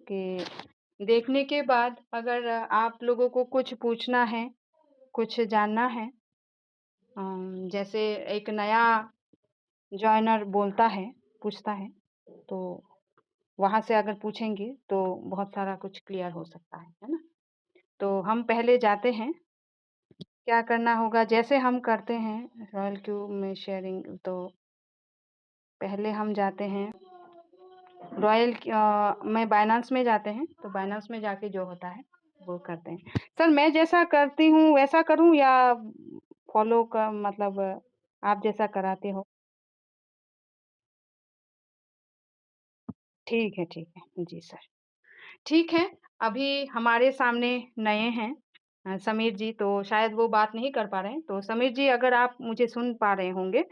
कि देखने के बाद अगर आप लोगों को कुछ पूछना है, कुछ जानना है, जैसे एक नया जॉइनर बोलता है, पूछता है, तो वहाँ से अगर पूछेंगे तो बहुत सारा कुछ क्लियर हो सकता है ना? तो हम पहले जाते हैं, क्या करना होगा जैसे हम करते हैं रॉयल क्यूब में शेयरिंग तो पहले हम जाते हैं में बायनांस में जाते हैं, तो बायनांस में जाके जो होता है वो करते हैं। सर मैं जैसा करती हूँ वैसा करूँ या फ़ॉलो का मतलब आप जैसा कराते हो? ठीक है, ठीक है। जी सर। ठीक है, अभी हमारे सामने नए हैं समीर जी, तो शायद वो बात नहीं कर पा रहे हैं। तो समीर जी अगर आप मुझे सुन पा रहे होंगे,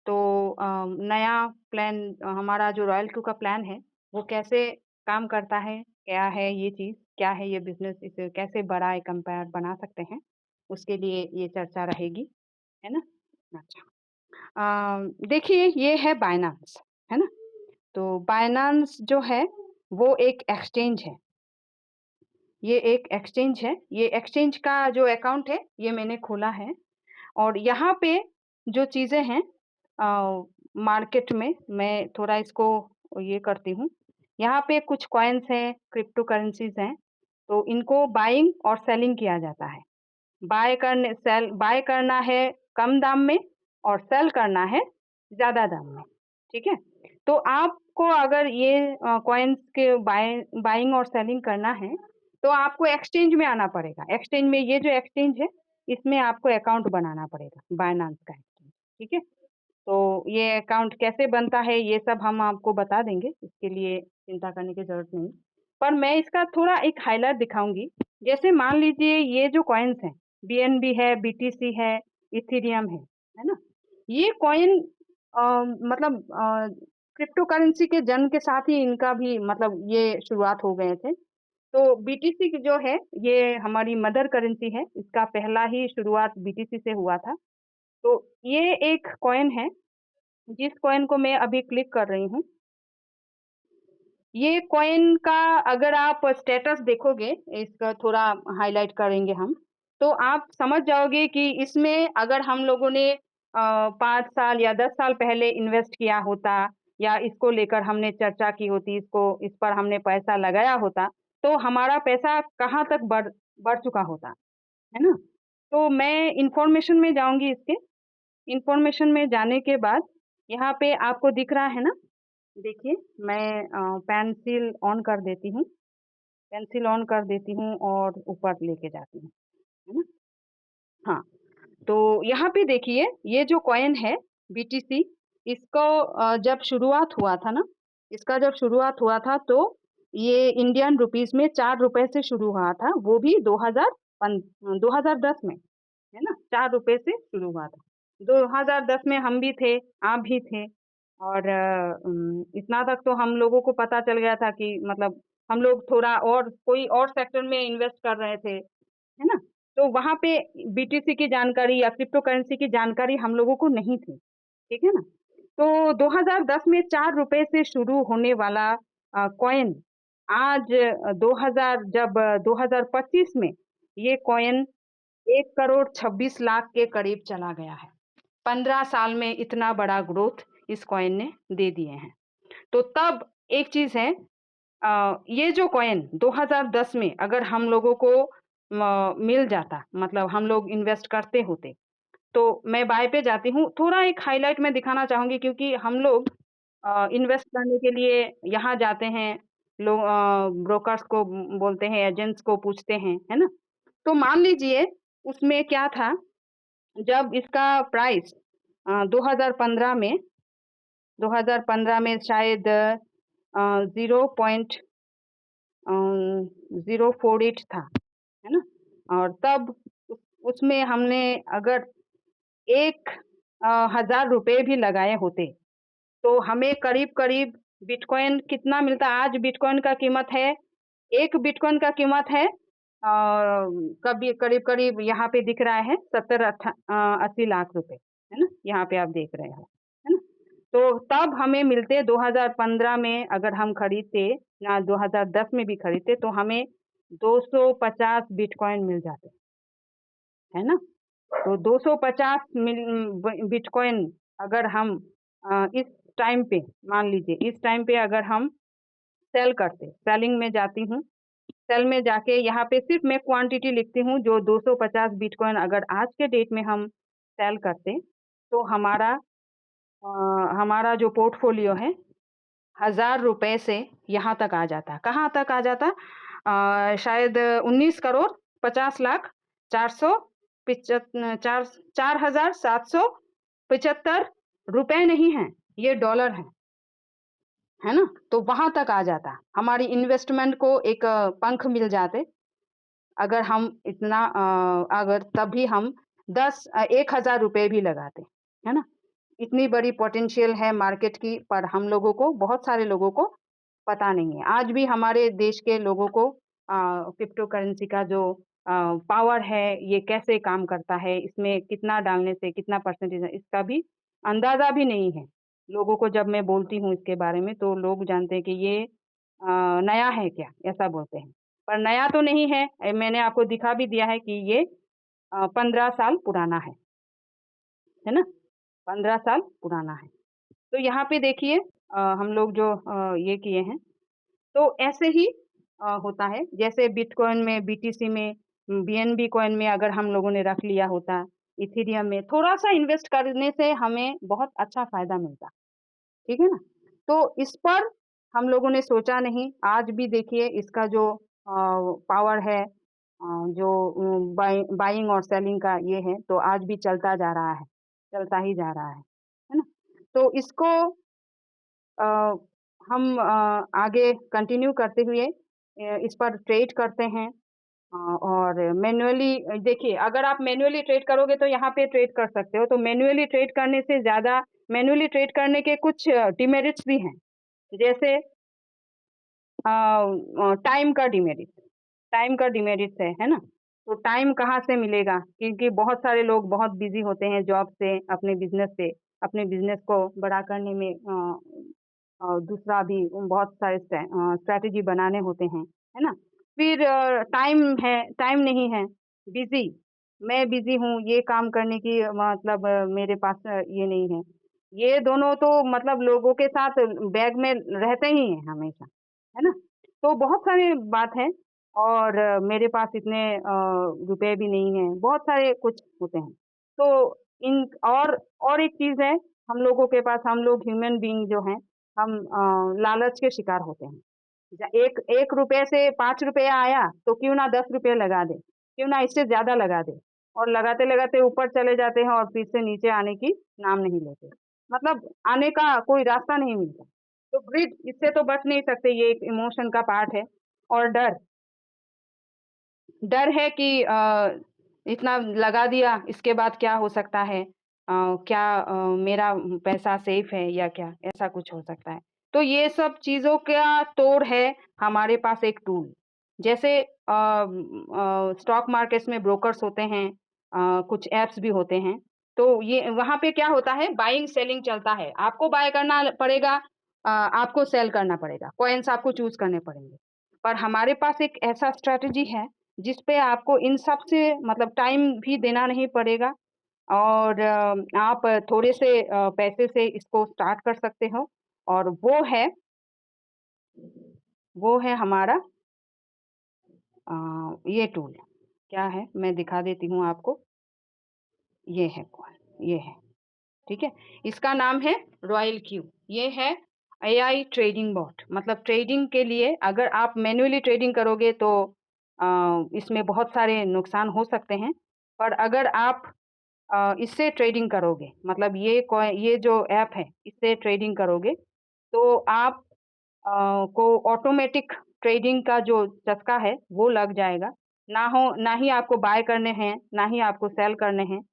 तो नया प्लान हमारा जो रॉयल क्यू का प्लान है, वो कैसे काम करता है, क्या है ये चीज़, क्या है ये बिज़नेस, इसे कैसे बड़ा एक एम्पायर बना सकते हैं, उसके लिए ये चर्चा रहेगी, है ना? अच्छा। देखिए ये है बायनांस, है ना? तो बायनांस जो है, वो एक एक्सचेंज है। ये एक एक्सचेंज है। ये एक्सचेंज का जो अकाउंट है, ये मैंने खोला है और यहाँ पे जो चीज़ें हैं मार्केट में मैं थोड़ा इसको ये करती हूँ। यहाँ पे कुछ कॉइन्स हैं, क्रिप्टो करेंसीज़ हैं, तो इनको बाइंग और सेलिंग किया जाता है। बाय करना है कम दाम में और सेल करना है ज़्यादा दाम में, ठीक है? तो आपको अगर ये कॉइन्स के बाइंग और सेलिंग करना है, तो आपको एक्सचेंज में आना पड़ेगा। एक्सचेंज में ये जो एक्सचेंज है, इसमें आपको अकाउंट बनाना पड़ेगा, बायनांस का एक्सचेंज, ठीक है? तो ये अकाउंट कैसे बनता है, ये सब हम आपको बता देंगे, इसके लिए चिंता करने की ज़रूरत नहीं। पर मैं इसका थोड़ा एक हाइलाइट दिखाऊँगी। जैसे मान लीजिए ये जो कॉइन्स हैं, बीएनबी है, बीटीसी है, इथेरियम है ना? ये कॉइन अ, मतलब क्रिप्टो करेंसी के जन्म के साथ ही इनका भी मतलब ये शुरुआत हो गए थे। तो बीटीसी की जो है, ये हमारी मदर करेंसी है, इसका पहला ही शुरुआत बीटीसी से हुआ था। तो ये एक कॉइन है जिस कॉइन को मैं अभी क्लिक कर रही हूँ, ये कॉइन का अगर आप स्टेटस देखोगे, इसका थोड़ा हाइलाइट करेंगे हम, तो आप समझ जाओगे कि इसमें अगर हम लोगों ने 5 साल या 10 साल पहले इन्वेस्ट किया होता या इसको लेकर हमने चर्चा की होती, इस पर हमने पैसा लगाया होता, तो हमारा पैसा कहाँ तक बढ़ चुका होता, है ना? तो मैं इन्फॉर्मेशन में जाऊँगी इसके, इन्फॉर्मेशन में जाने के बाद यहाँ पे आपको दिख रहा है ना? देखिए मैं पेंसिल ऑन कर देती हूँ, पेंसिल ऑन कर देती हूँ और ऊपर लेके जाती हूँ, है ना? हाँ, तो यहाँ पे देखिए ये जो कॉइन है बीटीसी इसको जब शुरुआत हुआ था ना, इसका जब शुरुआत हुआ था तो ये इंडियन रुपीस में 4 रुपए से शुरू हुआ था, वो भी 2010 में, है ना? 4 रुपए से शुरू हुआ था। 2010 में हम भी थे, आप भी थे और इतना तक तो हम लोगों को पता चल गया था कि मतलब हम लोग थोड़ा और कोई और सेक्टर में इन्वेस्ट कर रहे थे, है ना? तो वहाँ पे बीटीसी की जानकारी या क्रिप्टो करेंसी की जानकारी हम लोगों को नहीं थी, ठीक है ना? तो 2010 में 4 रुपए से शुरू होने वाला कॉइन आज 2000 जब 2025 में ये कॉइन 1 करोड़ 26 लाख के करीब चला गया है। 15 साल में इतना बड़ा ग्रोथ इस कॉइन ने दे दिए हैं। तो तब एक चीज़ है ये जो कॉइन 2010 में अगर हम लोगों को मिल जाता मतलब हम लोग इन्वेस्ट करते होते, तो मैं बाय पे जाती हूँ। थोड़ा एक हाइलाइट मैं दिखाना चाहूँगी क्योंकि हम लोग इन्वेस्ट करने के लिए यहाँ जाते हैं, लोग ब्रोकर्स को बोलते हैं, एजेंट्स को पूछते हैं, है ना? तो मान लीजिए उसमें क्या था, जब इसका प्राइस 2015 में 2015 में शायद 0.048 था, है ना? और तब उसमें हमने अगर एक हज़ार रुपए भी लगाए होते, तो हमें करीब-करीब बिटकॉइन कितना मिलता? आज बिटकॉइन का कीमत है, 1 बिटकॉइन का कीमत है कभी करीब-करीब यहाँ पे दिख रहा है 80 लाख रुपए, है ना? यहाँ पे आप देख रहे हो, है ना? तो तब हमें मिलते 2015 में अगर हम खरीदते या 2010 में भी खरीदते तो हमें 250 बिटकॉइन मिल जाते, है ना? तो 250 बिटकॉइन अगर हम इस टाइम पे, मान लीजिए इस टाइम पे अगर हम सेल करते, सेलिंग में जाती हूँ, सेल में जाके यहाँ पे सिर्फ मैं क्वांटिटी लिखती हूँ, जो 250 बिटकॉइन अगर आज के डेट में हम सेल करते तो हमारा जो पोर्टफोलियो है 1000 रुपए से यहाँ तक आ जाता। कहाँ तक आ जाता? शायद 19 करोड़ 50 लाख 4,775 रुपए नहीं है, ये डॉलर है ना? तो वहां तक आ जाता, हमारी इन्वेस्टमेंट को एक पंख मिल जाते अगर हम इतना अगर तभी हम 1,000 रुपए भी लगाते, है ना? इतनी बड़ी पोटेंशियल है मार्केट की, पर हम लोगों को, बहुत सारे लोगों को पता नहीं है। आज भी हमारे देश के लोगों को क्रिप्टो करेंसी का जो पावर है, ये कैसे काम करता है, इसमें कितना डालने से कितना परसेंटेज है, इसका भी अंदाजा भी नहीं है। लोगों को जब मैं बोलती हूँ इसके बारे में तो लोग जानते हैं कि ये नया है क्या, ऐसा बोलते हैं। पर नया तो नहीं है, मैंने आपको दिखा भी दिया है कि ये 15 साल पुराना है ना? 15 साल पुराना है। तो यहाँ पे देखिए हम लोग जो ये किए हैं, तो ऐसे ही होता है, जैसे बिटकॉइन में, बीटीसी में, बीएनबी कॉइन में अगर हम लोगों ने रख लिया होता, इथेरियम में थोड़ा सा इन्वेस्ट करने से हमें बहुत अच्छा फायदा मिलता, ठीक है ना? तो इस पर हम लोगों ने सोचा नहीं। आज भी देखिए इसका जो पावर है, जो बाइंग और सेलिंग का ये है, तो आज भी चलता जा रहा है, चलता ही जा रहा है ना? तो इसको अ, हम आगे कंटिन्यू करते हुए इस पर ट्रेड करते हैं। और मैन्युअली देखिए, अगर आप मैन्युअली ट्रेड करोगे तो यहाँ पे ट्रेड कर सकते हो, तो मैन्युअली ट्रेड करने से ज़्यादा, मैन्युअली ट्रेड करने के कुछ डिमेरिट्स भी हैं। जैसे टाइम का डिमेरिट, टाइम का डिमेरिट्स है ना? तो टाइम कहाँ से मिलेगा? क्योंकि बहुत सारे लोग बहुत बिजी होते हैं जॉब से, अपने बिजनेस से, अपने बिजनेस को बड़ा करने में और दूसरा भी बहुत सारे स्ट्रैटेजी बनाने होते हैं, है ना? फिर टाइम नहीं है, बिजी, मैं बिजी हूँ, ये काम करने की मतलब मेरे पास ये नहीं है। ये दोनों तो मतलब लोगों के साथ बैग में रहते ही हैं हमेशा, है ना? तो बहुत सारी बात है। और मेरे पास इतने रुपए भी नहीं हैं, बहुत सारे कुछ होते हैं। तो इन और एक चीज़ है, हम लोगों के पास, हम लोग ह्यूमन बीइंग जो हैं, हम लालच के शिकार होते हैं। एक एक रुपए से 5 रुपया आया तो क्यों ना 10 रुपये लगा दे, क्यों ना इससे ज्यादा लगा दे, और लगाते लगाते ऊपर चले जाते हैं और फिर से नीचे आने की नाम नहीं लेते, मतलब आने का कोई रास्ता नहीं मिलता। तो ग्रिड, इससे तो बच नहीं सकते, ये एक इमोशन का पार्ट है। और डर, डर है कि इतना लगा दिया, इसके बाद क्या हो सकता है, क्या मेरा पैसा सेफ है या क्या, ऐसा कुछ हो सकता है। तो ये सब चीज़ों का तोड़ है हमारे पास एक टूल। जैसे स्टॉक मार्केट्स में ब्रोकर्स होते हैं, कुछ ऐप्स भी होते हैं। तो ये वहाँ पे क्या होता है, बाइंग सेलिंग चलता है। आपको बाय करना पड़ेगा, आपको सेल करना पड़ेगा, कॉइन्स आपको चूज़ करने पड़ेंगे। पर हमारे पास एक ऐसा स्ट्रैटेजी है जिस पे आपको इन सब से मतलब टाइम भी देना नहीं पड़ेगा, और आप थोड़े से पैसे से इसको स्टार्ट कर सकते हो। और वो है हमारा ये टूल। क्या है, मैं दिखा देती हूँ आपको। ये है कौन, ये है, ठीक है? इसका नाम है रॉयल क्यू। ये है एआई ट्रेडिंग बॉट। मतलब ट्रेडिंग के लिए अगर आप मैन्युअली ट्रेडिंग करोगे तो इसमें बहुत सारे नुकसान हो सकते हैं। पर अगर आप इससे ट्रेडिंग करोगे, मतलब ये जो ऐप है, इससे ट्रेडिंग करोगे, तो आप को ऑटोमेटिक ट्रेडिंग का जो चस्का है, वो लग जाएगा। ना ही आपको बाय करने हैं, ना ही आपको सेल करने हैं,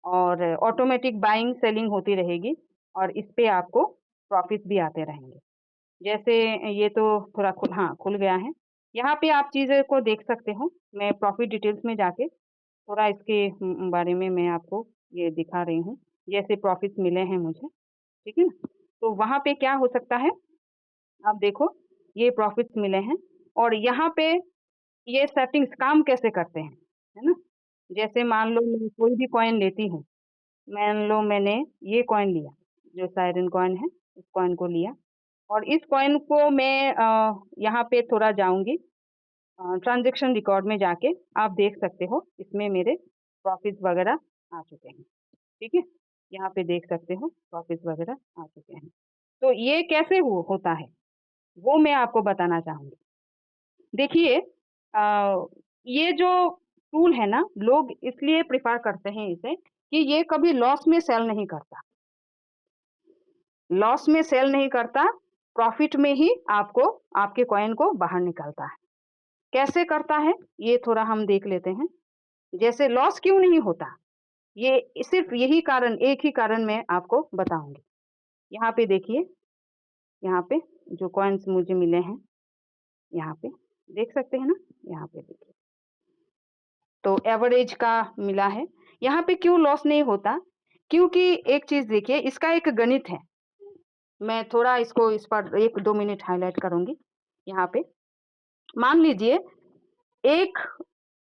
और ऑटोमेटिक बाइंग सेलिंग होती रहेगी, और इस पे आपको प्रॉफिट्स भी आते रहेंगे। जैसे ये तो थोड़ा खुल गया है। यहाँ पे आप चीज़ें को देख सकते हो। मैं प्रॉफिट डिटेल्स में जाके थोड़ा इसके बारे में मैं आपको ये दिखा रही हूँ। जैसे प्रॉफिट्स मिले हैं मुझे, ठीक है ना? तो वहाँ पे क्या हो सकता है, आप देखो ये प्रॉफ़िट्स मिले हैं और यहाँ पे ये सेटिंग्स काम कैसे करते हैं, है ना? जैसे मान लो मैं कोई भी कॉइन लेती हूँ, मान लो मैंने ये कॉइन लिया, जो साइरन कॉइन है, इस कॉइन को लिया और इस कॉइन को मैं यहाँ पे थोड़ा जाऊँगी, ट्रांज़ैक्शन रिकॉर्ड में जाके आप देख सकते हो, इसमें मेरे प्रॉफ़िट्स वग़ैरह आ चुके हैं, ठीक है? यहाँ पे देख सकते हो प्रॉफ़िट्स वग़ैरह आ चुके हैं। तो ये कैसे हो होता है, वो मैं आपको बताना चाहूँगी। देखिए ये जो टूल है ना, लोग इसलिए प्रेफ़र करते हैं इसे कि ये कभी लॉस में सेल नहीं करता। लॉस में सेल नहीं करता, प्रॉफ़िट में ही आपको आपके कॉइन को बाहर निकालता है। कैसे करता है, ये थोड़ा हम देख लेते हैं। जैसे लॉस क्यों नहीं होता? ये सिर्फ़ यही कारण, एक ही कारण मैं आपको बताऊँगी। यहाँ पे देखिए, यहाँ पे जो कॉइन्स मुझे मिले हैं, यहाँ पे देख सकते हैं ना? यहाँ पे देखिए। तो एवरेज का मिला है। यहाँ पे क्यों लॉस नहीं होता? क्योंकि एक चीज़ देखिए, इसका एक गणित है। मैं थोड़ा इसको इस पर 1-2 मिनट हाइलाइट करूँगी, यहाँ पे। मान लीजिए एक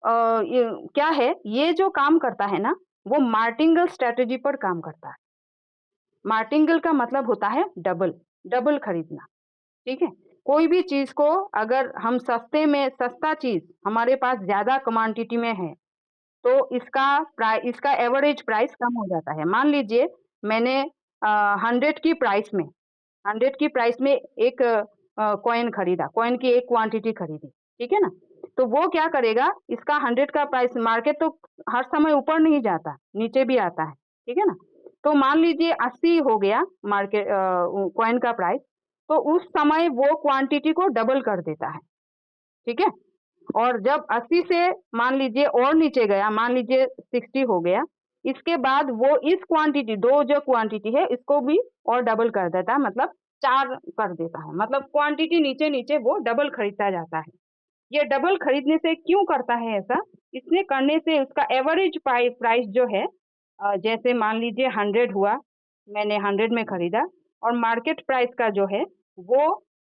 ये क्या है, ये जो काम करता है ना, वो मार्टिंगल स्ट्रैटेजी पर काम करता है। मार्टिंगल का मतलब होता है डबल, डबल खरीदना, ठीक है? कोई भी चीज़ को अगर हम सस्ता चीज़ हमारे पास ज़्यादा क्वांटिटी में है, तो इसका एवरेज प्राइस कम हो जाता है। मान लीजिए मैंने 100 की प्राइस में 100 की प्राइस में एक कॉइन खरीदा, कॉइन की एक क्वांटिटी खरीदी, ठीक है ना? तो वो क्या करेगा, इसका 100 का प्राइस, मार्केट तो हर समय ऊपर नहीं जाता, नीचे भी आता है, ठीक है ना? तो मान लीजिए 80 हो गया कॉइन का प्राइस, तो उस समय वो क्वांटिटी को डबल कर देता है, ठीक है? और जब 80 से मान लीजिए और नीचे गया, मान लीजिए 60 हो गया, इसके बाद वो इस क्वांटिटी 2 जो क्वांटिटी है इसको भी और डबल कर देता है, मतलब 4 कर देता है। मतलब क्वांटिटी नीचे-नीचे वो डबल खरीदता जाता है। ये डबल खरीदने से क्यों करता है ऐसा? इसने करने से उसका एवरेज प्राइस जो है, जैसे मान लीजिए 100 हुआ, मैंने 100 में खरीदा और मार्केट प्राइस का जो है वो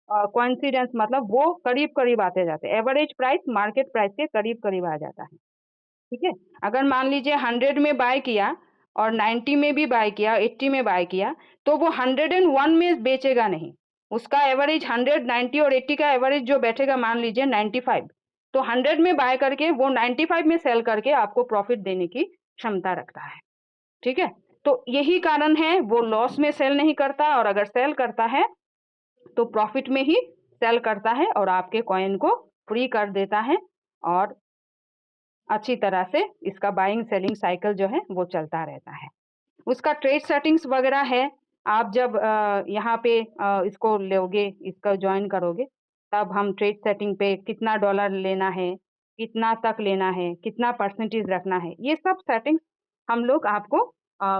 कोइंसिडेंस, मतलब वो करीब-करीब आते जाते हैं। एवरेज प्राइस मार्केट प्राइस के करीब-करीब आ जाता है, ठीक है? अगर मान लीजिए 100 में बाय किया और 90 में भी बाय किया, 80 में बाय किया, तो वो 101 में बेचेगा नहीं। उसका एवरेज 100, 90 और 80 का एवरेज जो बैठेगा, मान लीजिए 95, तो 100 में बाय करके वो 95 में सेल करके आपको प्रॉफ़िट देने की क्षमता रखता है, ठीक है? तो यही कारण है वो लॉस में सेल नहीं करता, और अगर सेल करता है तो प्रॉफ़िट में ही सेल करता है और आपके कॉइन को फ्री कर देता है और अच्छी तरह से इसका बाइंग सेलिंग साइकिल जो है वो चलता रहता है। उसका ट्रेड सेटिंग्स वगैरह है, आप जब यहाँ पे इसको लोगे, इसको जॉइन करोगे, तब हम ट्रेड सेटिंग पे कितना डॉलर लेना है, कितना तक लेना है, कितना परसेंटेज रखना है, ये सब सेटिंग्स हम लोग आपको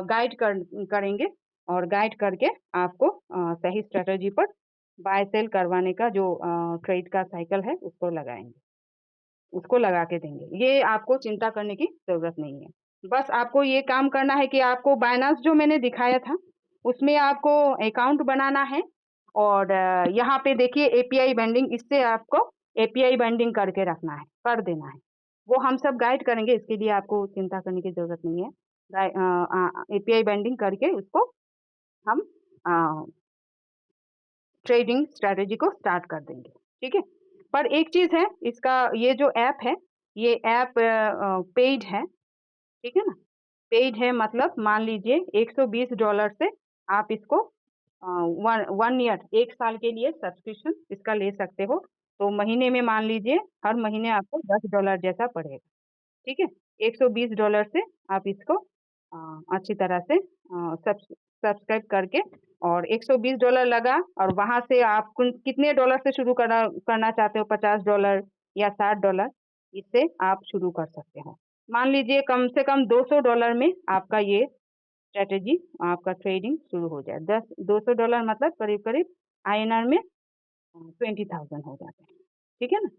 गाइड करेंगे और गाइड करके आपको सही स्ट्रैटेजी पर बाय सेल करवाने का जो ट्रेड का साइकिल है उसको लगाएँगे। उसको लगा के देंगे। ये आपको चिंता करने की ज़रूरत नहीं है। बस आपको ये काम करना है कि आपको बायनांस जो मैंने दिखाया था, उसमें आपको अकाउंट बनाना है और यहाँ पे देखिए एपीआई बाइंडिंग, इससे आपको एपीआई बाइंडिंग करके रखना है, कर देना है। वो हम सब गाइड करेंगे, इसके लिए आपको चिंता करने की ज़रूरत नहीं है। एपीआई बाइंडिंग करके उसको हम अ, ट्रेडिंग स्ट्रैटेजी को स्टार्ट कर देंगे, ठीक है? पर एक चीज़ है, इसका ये जो ऐप है, ये ऐप पेड है, ठीक है ना? पेड है मतलब मान लीजिए $120 से आप इसको 1 ईयर, 1 साल के लिए सब्सक्रिप्शन इसका ले सकते हो। तो महीने में मान लीजिए हर महीने आपको $10 जैसा पड़ेगा, ठीक है? $120 से आप इसको अच्छी तरह से सब्सक्राइब करके, और $120 लगा और वहाँ से आप कुन कितने डॉलर से शुरू करना चाहते हो, $50 या $60, इससे आप शुरू कर सकते हो। मान लीजिए कम से कम $200 में आपका ये स्ट्रैटेजी, आपका ट्रेडिंग शुरू हो जाए। 200 मतलब करीब-करीब आईएनआर में 20,000 हो जाते हैं, ठीक है ना?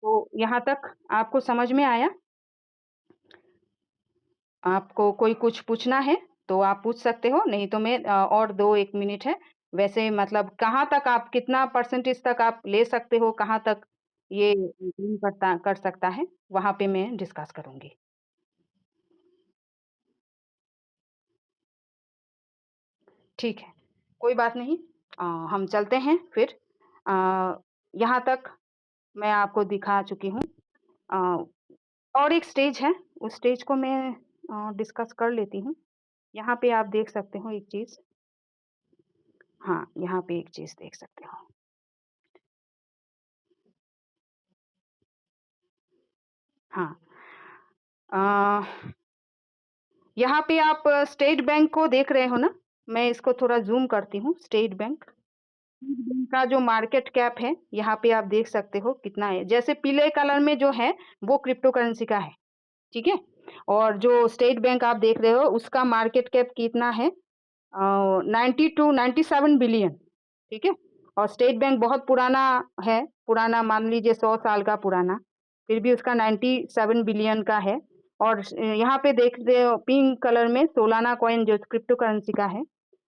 तो यहाँ तक आपको समझ में आया? आपको कोई कुछ पूछना है तो आप पूछ सकते हो, नहीं तो मैं और 2-1 मिनट है। वैसे मतलब कहाँ तक आप कितना परसेंटेज तक आप ले सकते हो, कहाँ तक ये कर सकता है, वहाँ पे मैं डिस्कस करूँगी। ठीक है, कोई बात नहीं। हम चलते हैं फिर। अ, यहाँ तक मैं आपको दिखा चुकी हूँ। अ, और एक स्टेज है, उस स्टेज को मैं डिस्कस कर लेती हूँ। यहाँ पे आप देख सकते हो एक चीज़। हाँ, यहाँ पे एक चीज़ देख सकते हो। हाँ। अ, यहाँ पे आप स्टेट बैंक को देख रहे हो ना? मैं इसको थोड़ा ज़ूम करती हूँ, स्टेट बैंक। स्टेट बैंक का जो मार्केट कैप है, यहाँ पे आप देख सकते हो कितना है। जैसे पीले कलर में जो है, वो क्रिप्टो करेंसी का है, ठीक है? और जो स्टेट बैंक आप देख रहे हो, उसका मार्केट कैप कितना है? 90 टू 97 बिलियन, ठीक है? और स्टेट बैंक बहुत पुराना है, पुराना मान लीजिए 100 साल का पुराना, फिर भी उसका 97 बिलियन का है। और यहाँ पे देख रहे हो पिंक कलर में सोलाना कॉइन जो क्रिप्टो करेंसी का है,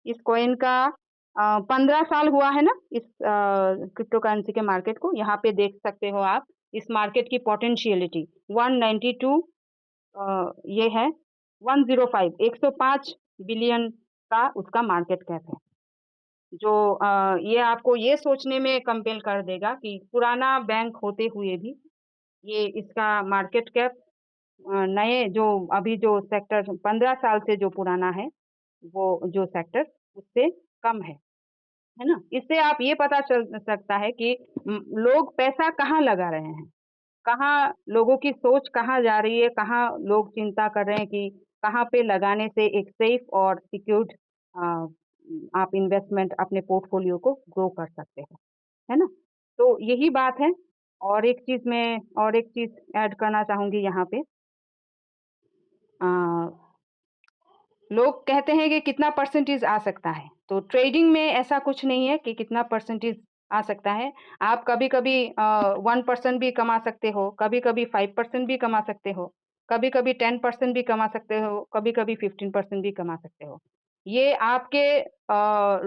इस कॉइन का 15 साल हुआ है ना इस क्रिप्टो करेंसी के मार्केट को, यहाँ पे देख सकते हो आप इस मार्केट की पोटेंशियलिटी 192 ये है 105 105 बिलियन का उसका मार्केट कैप है। जो ये आपको ये सोचने में कंपेल कर देगा कि पुराना बैंक होते हुए भी ये इसका मार्केट कैप नए जो अभी जो सेक्टर 15 साल से जो पुराना है, वो जो सेक्टर उससे कम है ना? इससे आप ये पता चल सकता है कि लोग पैसा कहाँ लगा रहे हैं। कहाँ लोगों की सोच कहाँ जा रही है, कहाँ लोग चिंता कर रहे हैं कि कहाँ पे लगाने से एक सेफ और सिक्योर्ड अ, आप इन्वेस्टमेंट अपने पोर्टफोलियो को ग्रो कर सकते हो, है ना? तो यही बात है। और एक चीज़ ऐड करना चाहूँगी यहाँ पे। अ, लोग कहते हैं कि कितना परसेंटेज आ सकता है, तो ट्रेडिंग में ऐसा कुछ नहीं है कि कितना परसेंटेज आ सकता है। आप कभी-कभी 1% भी कमा सकते हो, कभी-कभी 5% भी कमा सकते हो, कभी-कभी 10% भी कमा सकते हो, कभी-कभी 15% भी कमा सकते हो। ये आपके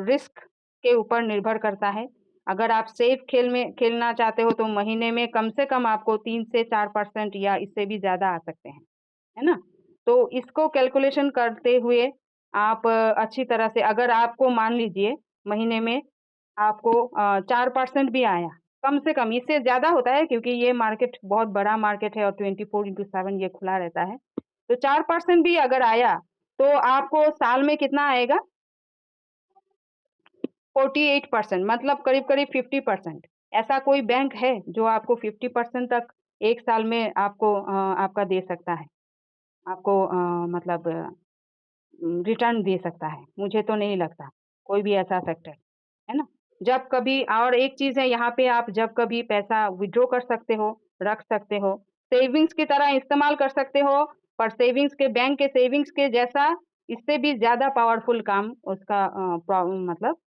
रिस्क के ऊपर निर्भर करता है। अगर आप सेफ खेलना चाहते हो, तो महीने में कम से कम आपको 3 से 4% या इससे भी ज़्यादा आ सकते हैं। है ना? तो इसको कैलकुलेशन करते हुए आप अच्छी तरह से अगर आपको मान लीजिए महीने में आपको 4% भी आया, कम से कम इससे ज़्यादा होता है क्योंकि ये मार्केट बहुत बड़ा मार्केट है और 24/7 ये खुला रहता है। तो 4% भी अगर आया, तो आपको साल में कितना आएगा? 48% मतलब करीब-करीब 50%। ऐसा कोई बैंक है जो आपको 50% तक 1 साल में आपको आपका दे सकता है? आपको मतलब रिटर्न दे सकता है, मुझे तो नहीं लगता, कोई भी ऐसा सेक्टर, है ना? जब कभी और एक चीज़ है यहाँ पे आप जब कभी पैसा विथड्रॉ कर सकते हो, रख सकते हो, सेविंग्स की तरह इस्तेमाल कर सकते हो, पर सेविंग्स के बैंक के सेविंग्स के जैसा इससे भी ज़्यादा पावरफुल काम उसका मतलब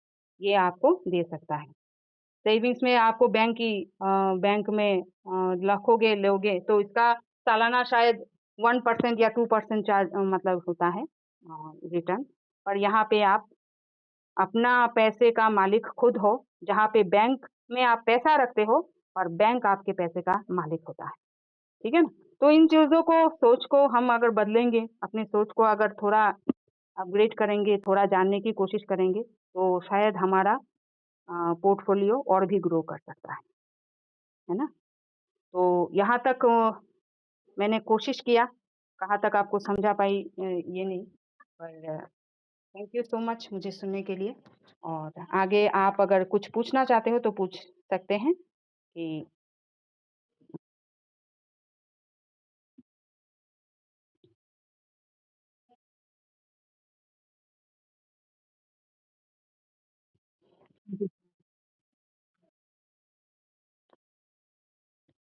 ये आपको दे सकता है। सेविंग्स में आपको बैंक में रखोगे, लोगे तो इसका सालाना शायद 1% या 2% चार्ज मतलब होता है रिटर्न। और यहाँ पे आप अपना पैसे का मालिक खुद हो, जहाँ पे बैंक में आप पैसा रखते हो और बैंक आपके पैसे का मालिक होता है। ठीक है ना? तो इन चीज़ों को सोच को हम अगर बदलेंगे, अपनी सोच को अगर थोड़ा अपग्रेड करेंगे, थोड़ा जानने की कोशिश करेंगे, तो शायद हमारा पोर्टफोलियो और भी ग्रो कर सकता है ना? तो यहाँ तक मैंने कोशिश किया, कहाँ तक आपको समझा पाई ये नहीं, पर थैंक यू सो मच मुझे सुनने के लिए और आगे आप अगर कुछ पूछना चाहते हो तो पूछ सकते हैं कि